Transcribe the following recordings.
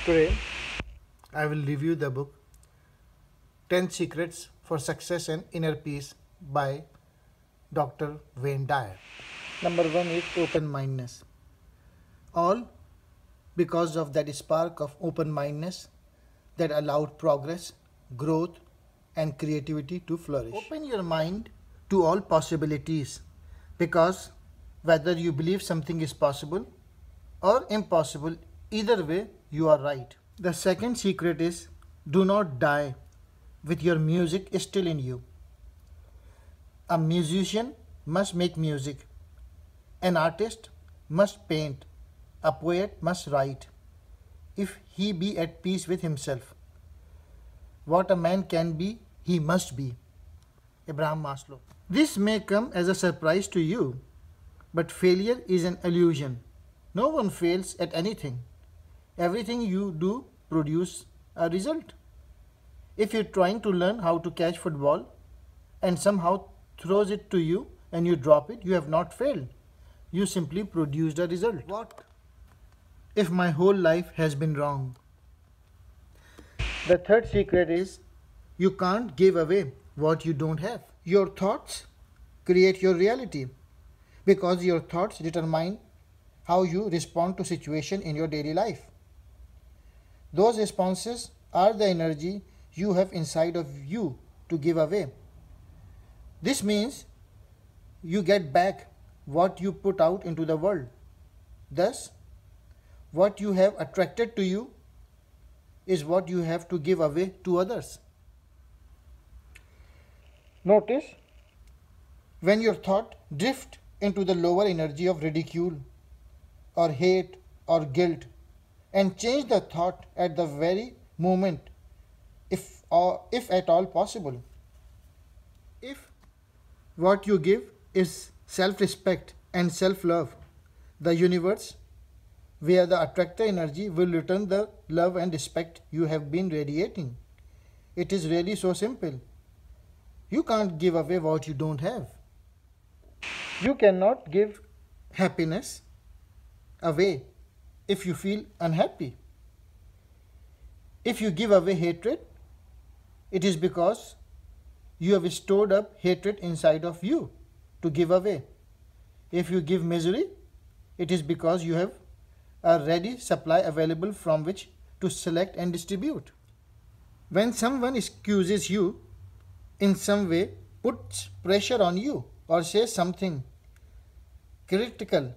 Today, I will review the book 10 Secrets for Success and Inner Peace by Dr. Wayne Dyer. Number 1 is open mindedness. All because of that spark of open mindedness that allowed progress, growth, and creativity to flourish. Open your mind to all possibilities because whether you believe something is possible or impossible, either way, you are right. The second secret is do not die with your music still in you. A musician must make music. An artist must paint. A poet must write. If he be at peace with himself, what a man can be, he must be. Abraham Maslow. This may come as a surprise to you, but failure is an illusion. No one fails at anything. Everything you do produces a result. If you're trying to learn how to catch football and somehow throws it to you and you drop it, you have not failed. You simply produced a result. What if my whole life has been wrong? The third secret is you can't give away what you don't have. Your thoughts create your reality because your thoughts determine how you respond to situation in your daily life. Those responses are the energy you have inside of you to give away. This means you get back what you put out into the world. Thus, what you have attracted to you is what you have to give away to others. Notice when your thought drift into the lower energy of ridicule or hate or guilt and change the thought at the very moment if at all possible. If what you give is self-respect and self-love, the universe where the attractor energy will return the love and respect you have been radiating. It is really so simple. You can't give away what you don't have. You cannot give happiness away if you feel unhappy. If you give away hatred, it is because you have stored up hatred inside of you to give away. If you give misery, it is because you have a ready supply available from which to select and distribute. When someone accuses you in some way, puts pressure on you, or says something critical,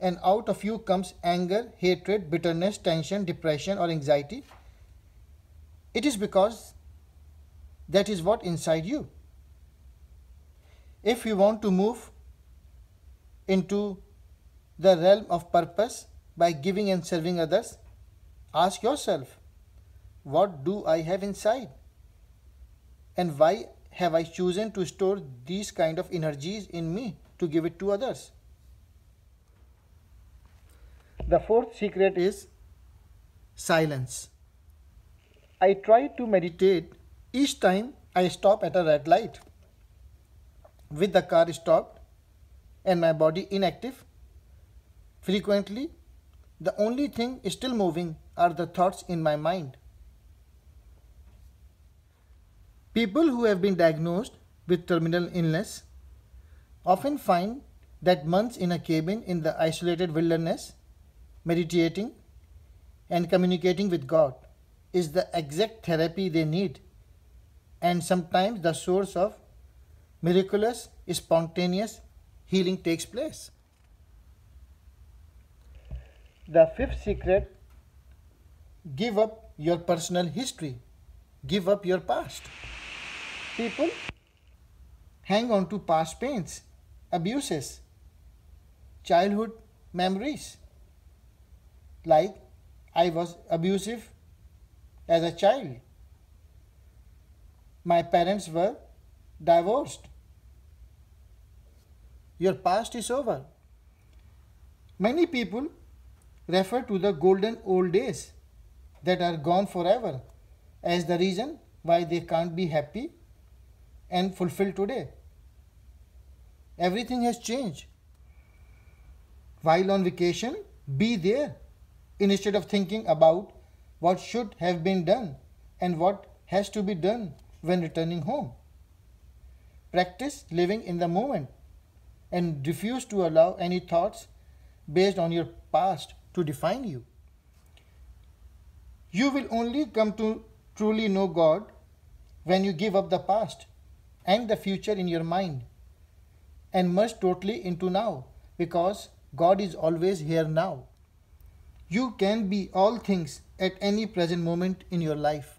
and out of you comes anger, hatred, bitterness, tension, depression, or anxiety, it is because that is what inside you. If you want to move into the realm of purpose by giving and serving others, ask yourself, what do I have inside? And why have I chosen to store these kind of energies in me to give it to others? The fourth secret is silence. I try to meditate each time I stop at a red light. With the car stopped and my body inactive, frequently the only thing still moving are the thoughts in my mind. People who have been diagnosed with terminal illness often find that months in a cabin in the isolated wilderness, meditating and communicating with God is the exact therapy they need, and sometimes the source of miraculous, spontaneous healing takes place. The fifth secret, give up your personal history, give up your past. People hang on to past pains, abuses, childhood memories. Like, I was abusive as a child. My parents were divorced. Your past is over. Many people refer to the golden old days that are gone forever as the reason why they can't be happy and fulfilled today. Everything has changed. While on vacation, be there instead of thinking about what should have been done, and what has to be done when returning home. Practice living in the moment and refuse to allow any thoughts based on your past to define you. You will only come to truly know God when you give up the past and the future in your mind and merge totally into now, because God is always here now. You can be all things at any present moment in your life.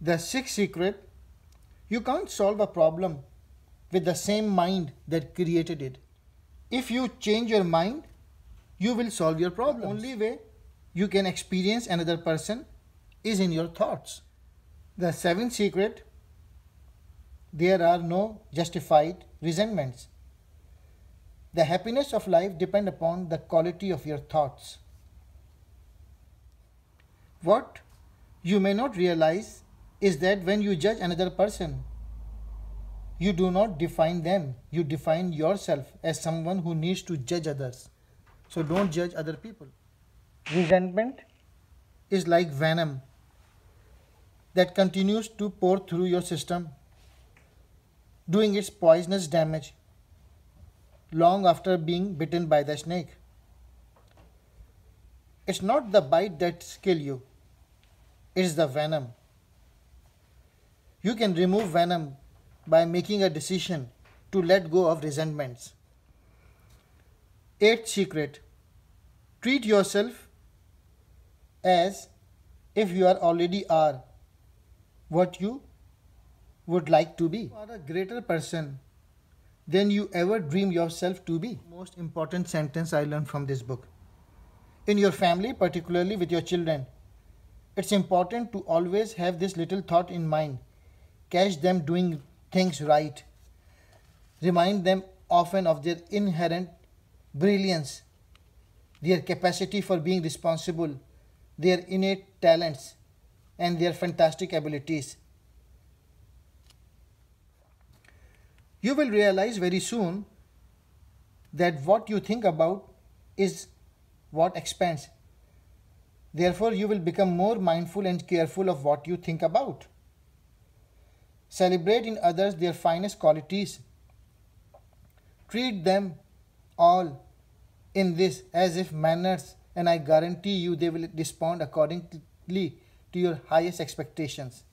The sixth secret: you can't solve a problem with the same mind that created it. If you change your mind, you will solve your problem. The only way you can experience another person is in your thoughts. The seventh secret: there are no justified resentments. The happiness of life depends upon the quality of your thoughts. What you may not realize is that when you judge another person, you do not define them. You define yourself as someone who needs to judge others. So don't judge other people. Resentment is like venom that continues to pour through your system, doing its poisonous damage long after being bitten by the snake. It's not the bite that kills you, it's the venom. You can remove venom by making a decision to let go of resentments. Eighth secret: treat yourself as if you already are what you would like to be. You are a greater person than you ever dream yourself to be. Most important sentence I learned from this book. In your family, particularly with your children, it's important to always have this little thought in mind. Catch them doing things right. Remind them often of their inherent brilliance, their capacity for being responsible, their innate talents, and their fantastic abilities. You will realize very soon that what you think about is what expands. Therefore, you will become more mindful and careful of what you think about. Celebrate in others their finest qualities. Treat them all in this as if manners, and I guarantee you they will respond accordingly to your highest expectations.